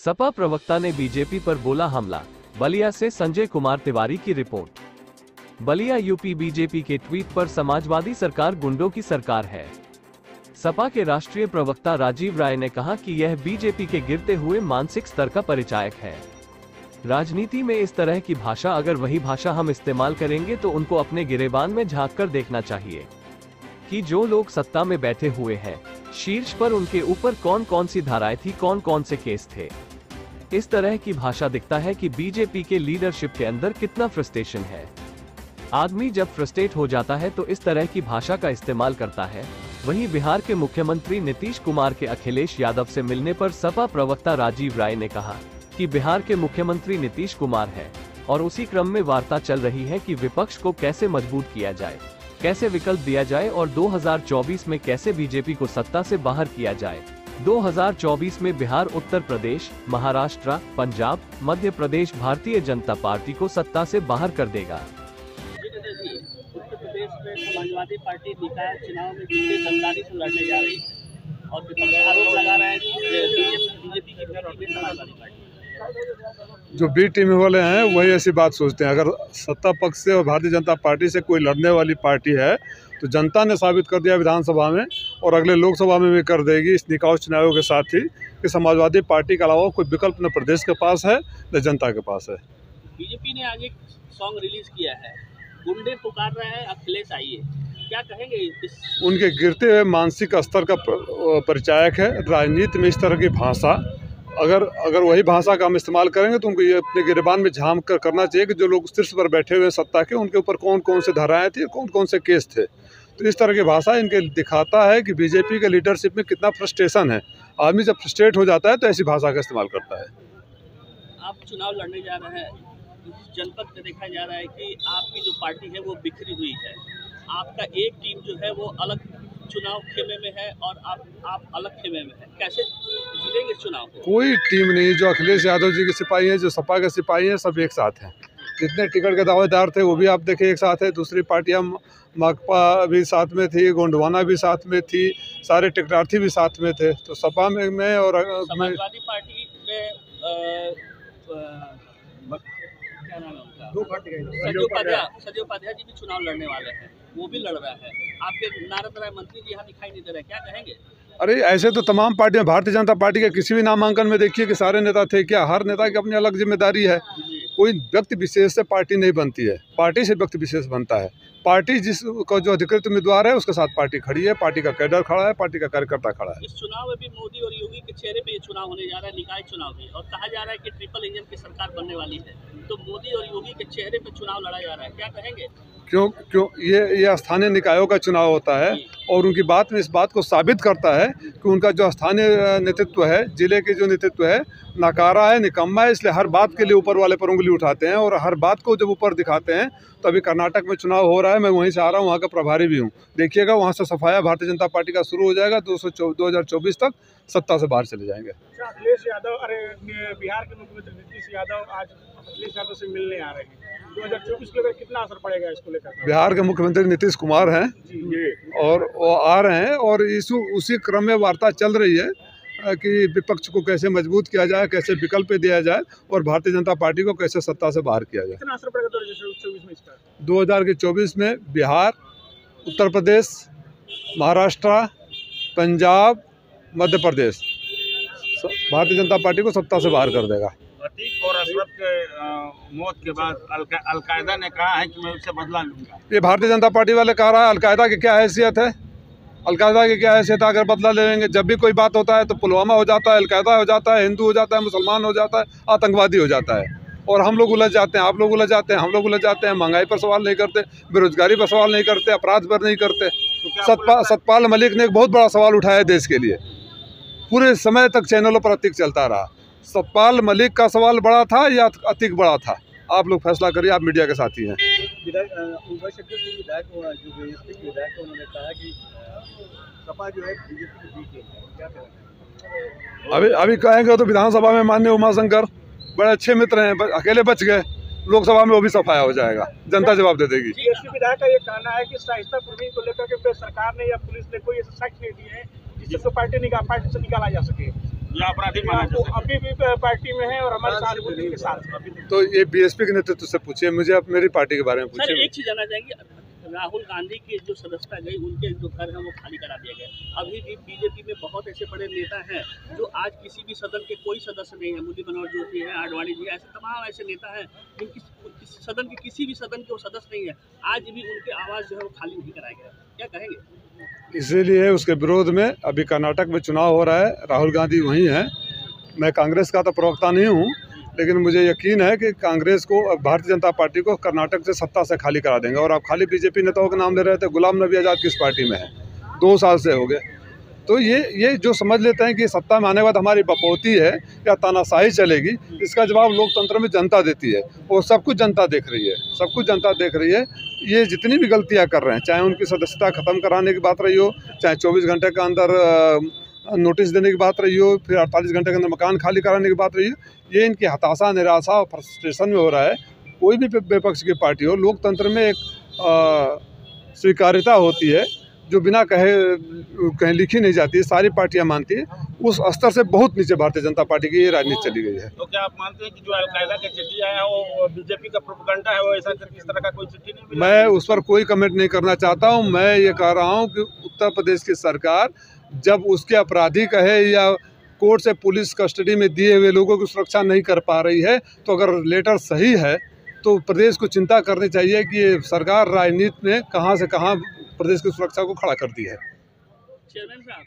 सपा प्रवक्ता ने बीजेपी पर बोला हमला। बलिया से संजय कुमार तिवारी की रिपोर्ट। बलिया यूपी बीजेपी के ट्वीट पर समाजवादी सरकार गुंडों की सरकार है। सपा के राष्ट्रीय प्रवक्ता राजीव राय ने कहा कि यह बीजेपी के गिरते हुए मानसिक स्तर का परिचायक है। राजनीति में इस तरह की भाषा, अगर वही भाषा हम इस्तेमाल करेंगे तो उनको अपने गिरेबान में झांक कर देखना चाहिए कि जो लोग सत्ता में बैठे हुए हैं, शीर्ष पर उनके ऊपर कौन कौन सी धाराएं थी, कौन कौन से केस थे। इस तरह की भाषा दिखता है कि बीजेपी के लीडरशिप के अंदर कितना फ्रस्ट्रेशन है। आदमी जब फ्रस्ट्रेट हो जाता है तो इस तरह की भाषा का इस्तेमाल करता है। वहीं बिहार के मुख्यमंत्री नीतीश कुमार के अखिलेश यादव से मिलने पर सपा प्रवक्ता राजीव राय ने कहा कि बिहार के मुख्यमंत्री नीतीश कुमार है और उसी क्रम में वार्ता चल रही है कि विपक्ष को कैसे मजबूत किया जाए, कैसे विकल्प दिया जाए और 2024 में कैसे बीजेपी को सत्ता से बाहर किया जाए। 2024 में बिहार, उत्तर प्रदेश, महाराष्ट्र, पंजाब, मध्य प्रदेश भारतीय जनता पार्टी को सत्ता से बाहर कर देगा। उत्तर प्रदेश में समाजवादी पार्टी निकाय चुनाव में गद्दारी से लड़ने जा रही है और विपक्ष आरोप लगा रहा है कि बीजेपी की समाजवादी पार्टी, जो बी टीम वाले हैं वही ऐसी बात सोचते हैं। अगर सत्ता पक्ष से और भारतीय जनता पार्टी से कोई लड़ने वाली पार्टी है तो जनता ने साबित कर दिया विधानसभा में और अगले लोकसभा में भी कर देगी इस निकाय चुनावों के साथ ही कि समाजवादी पार्टी के अलावा कोई विकल्प न प्रदेश के पास है न जनता के पास है। बीजेपी ने आज एक सॉन्ग रिलीज किया है, गुंडे पुकार रहे हैं अखिलेश आइए, क्या कहेंगे इस? उनके गिरते हुए मानसिक स्तर का परिचायक है। राजनीति में इस तरह की भाषा अगर वही भाषा का हम इस्तेमाल करेंगे तो उनको ये अपने गिरबान में झांक कर करना चाहिए कि जो लोग शीर्ष पर बैठे हुए सत्ता के, उनके ऊपर कौन कौन से धाराएं थी, कौन कौन से केस थे। तो इस तरह की भाषा इनके दिखाता है कि बीजेपी के लीडरशिप में कितना फ्रस्ट्रेशन है। आदमी जब फ्रस्ट्रेट हो जाता है तो ऐसी भाषा का इस्तेमाल करता है। आप चुनाव लड़ने जा रहे हैं, जनपद में देखा जा रहा है कि आपकी जो पार्टी है वो बिखरी हुई है। आपका एक टीम जो है वो अलग चुनाव खेमे में है और आप अलग खेमे में है, कैसे जीतेंगे चुनाव को? कोई टीम नहीं। जो अखिलेश यादव जी के सिपाही हैं, जो सपा के सिपाही हैं, सब एक साथ हैं। जितने टिकट के दावेदार थे वो भी आप देखें एक साथ है। दूसरी पार्टियां, माकपा भी साथ में थी, गोंडवाना भी साथ में थी, सारे टिकटार्थी भी साथ में थे। तो सपा में और समाजवादी पार्टी में क्या नाम है उनका, दो पार्टी संजय उपाध्याय जी भी चुनाव लड़ने वाले हैं, वो भी लड़ रहा है। आपके नारद राय मंत्री जी यहाँ दिखाई नहीं दे रहे, क्या कहेंगे? अरे ऐसे तो तमाम पार्टियां, भारतीय जनता पार्टी के किसी भी नामांकन में देखिए कि सारे नेता थे क्या? हर नेता की अपनी अलग जिम्मेदारी है। कोई व्यक्ति विशेष से पार्टी नहीं बनती है, पार्टी से व्यक्ति विशेष बनता है। पार्टी जिसको जो अधिकृत उम्मीदवार है उसके साथ पार्टी खड़ी है, पार्टी का कैडर खड़ा है, पार्टी का कार्यकर्ता खड़ा है। इस चुनाव में भी मोदी और योगी के चेहरे पे ये चुनाव होने जा रहा है, निकाय चुनाव भी, और कहा जा रहा है कि ट्रिपल इंजन की सरकार बनने वाली है। तो मोदी और योगी के चेहरे पे चुनाव लड़ा जा रहा है, क्या कहेंगे? क्यों ये स्थानीय निकायों का चुनाव होता है और उनकी बात में इस बात को साबित करता है कि उनका जो स्थानीय नेतृत्व है, जिले के जो नेतृत्व है, नाकारा है, निकम्मा है। इसलिए हर बात के लिए ऊपर वाले पर उंगली उठाते हैं और हर बात को जब ऊपर दिखाते हैं। तो अभी कर्नाटक में चुनाव हो रहा है, मैं वहीं से आ रहा हूँ, वहाँ का प्रभारी भी हूँ। देखिएगा वहाँ से सफाया भारतीय जनता पार्टी का शुरू हो जाएगा। 2024 तक सत्ता से बाहर चले जाएंगे। अखिलेश यादव, बिहार के मुख्यमंत्री नीतीश यादव आज अखिलेश यादव से मिलने आ रहे हैं। 2024 के लेकर कितना असर पड़ेगा इसको लेकर? बिहार के मुख्यमंत्री नीतीश कुमार हैं और वो आ रहे हैं और उसी क्रम में वार्ता चल रही है कि विपक्ष को कैसे मजबूत किया जाए, कैसे विकल्प दिया जाए और भारतीय जनता पार्टी को कैसे सत्ता से बाहर किया जाए। कितना असर पड़ेगा 2024 में इसका? 2024 में बिहार, उत्तर प्रदेश, महाराष्ट्र, पंजाब, मध्य प्रदेश भारतीय जनता पार्टी को सत्ता से बाहर कर देगा। अतीक और अशरफ के मौत के बाद अलकायदा ने कहा है कि मैं उससे बदला लूंगा। ये भारतीय जनता पार्टी वाले कह रहा है। अलकायदा की क्या हैसियत है? अलकायदा की क्या हैसियत है अगर बदला लेंगे? जब भी कोई बात होता है तो पुलवामा हो जाता है, अलकायदा हो जाता है, हिंदू हो जाता है, मुसलमान हो जाता है, आतंकवादी हो जाता है और हम लोग उलझ जाते हैं, आप लोग उलझ जाते हैं, हम लोग उलझ जाते हैं। महंगाई पर सवाल नहीं करते, बेरोजगारी पर सवाल नहीं करते, अपराध पर नहीं करते। सतपाल मलिक ने एक बहुत बड़ा सवाल उठाया देश के लिए, पूरे समय तक चैनलों पर अतीक चलता रहा। सतपाल मलिक का सवाल बड़ा था या अतीक बड़ा था? आप लोग फैसला करिए, आप मीडिया के साथी हैं। अभी कहेंगे तो विधानसभा में माननीय उमाशंकर बड़े अच्छे मित्र हैं, अकेले बच गए। लोकसभा में वो भी सफाया हो जाएगा, जनता जवाब दे देगी। बीएसपी विधायक का ये कहना है कि शाइस्ता परवीन को लेकर के सरकार ने या पुलिस ने कोई ऐसा साक्ष्य नहीं दिए हैं जिससे पार्टी से निकाला जा सके। जो अपराधी माना तो अभी भी पार्टी में है और हमारे सहानुभूति के साथ है अभी तक। तो ये बीएसपी के नेतृत्व से पूछिए, मुझे अब मेरी पार्टी के बारे में सर पूछिए। एक चीज जानना चाहेंगे, राहुल गांधी की जो सदस्यता गई, उनके जो घर हैं वो खाली करा दिए गए। अभी भी बीजेपी में बहुत ऐसे बड़े नेता हैं जो आज किसी भी सदन के कोई सदस्य नहीं है। मुरली मनोहर जोशी है, आडवाणी जी, ऐसे तमाम ऐसे नेता हैं जिनकी सदन के किसी भी सदन के वो सदस्य नहीं है। आज भी उनके आवाज जो है वो खाली नहीं कराया गया, क्या कहेंगे? इसीलिए उसके विरोध में अभी कर्नाटक में चुनाव हो रहा है, राहुल गांधी वहीं हैं। मैं कांग्रेस का तो प्रवक्ता नहीं हूँ, लेकिन मुझे यकीन है कि कांग्रेस को, भारतीय जनता पार्टी को कर्नाटक से सत्ता से खाली करा देंगे। और आप खाली बीजेपी नेताओं का नाम ले रहे थे, गुलाम नबी आज़ाद किस पार्टी में है? 2 साल से हो गए। तो ये जो समझ लेते हैं कि सत्ता में आने के बाद हमारी बपौती है या तानाशाही चलेगी, इसका जवाब लोकतंत्र में जनता देती है। और सब कुछ जनता देख रही है, सब कुछ जनता देख रही है। ये जितनी भी गलतियाँ कर रहे हैं, चाहे उनकी सदस्यता ख़त्म कराने की बात रही हो, चाहे 24 घंटे के अंदर नोटिस देने की बात रही हो, फिर 48 घंटे के अंदर मकान खाली कराने की बात रही हो, ये इनकी हताशा, निराशा और फ्रस्ट्रेशन में हो रहा है। कोई भी विपक्ष की पार्टी हो, लोकतंत्र में एक स्वीकार्यता होती है जो बिना कहीं लिखी नहीं जाती, सारी पार्टियां मानती है। उस स्तर से बहुत नीचे भारतीय जनता पार्टी की ये राजनीति चली गई है। तो क्या आप मानते हैं कि जो अलकायदा की चिट्ठी आया है वो बीजेपी का प्रोपेगेंडा है? वो ऐसा किस तरह का कोई चिट्ठी नहीं मिला? मैं उस पर कोई कमेंट नहीं करना चाहता हूं। मैं ये कह रहा हूं कि उत्तर प्रदेश की सरकार जब उसके अपराधी कहे या कोर्ट से पुलिस कस्टडी में दिए हुए लोगों की सुरक्षा नहीं कर पा रही है, तो अगर लेटर सही है तो प्रदेश को चिंता करनी चाहिए कि ये सरकार राजनीति में कहां से कहां प्रदेश की सुरक्षा को खड़ा करती है। चेयरमैन साहब,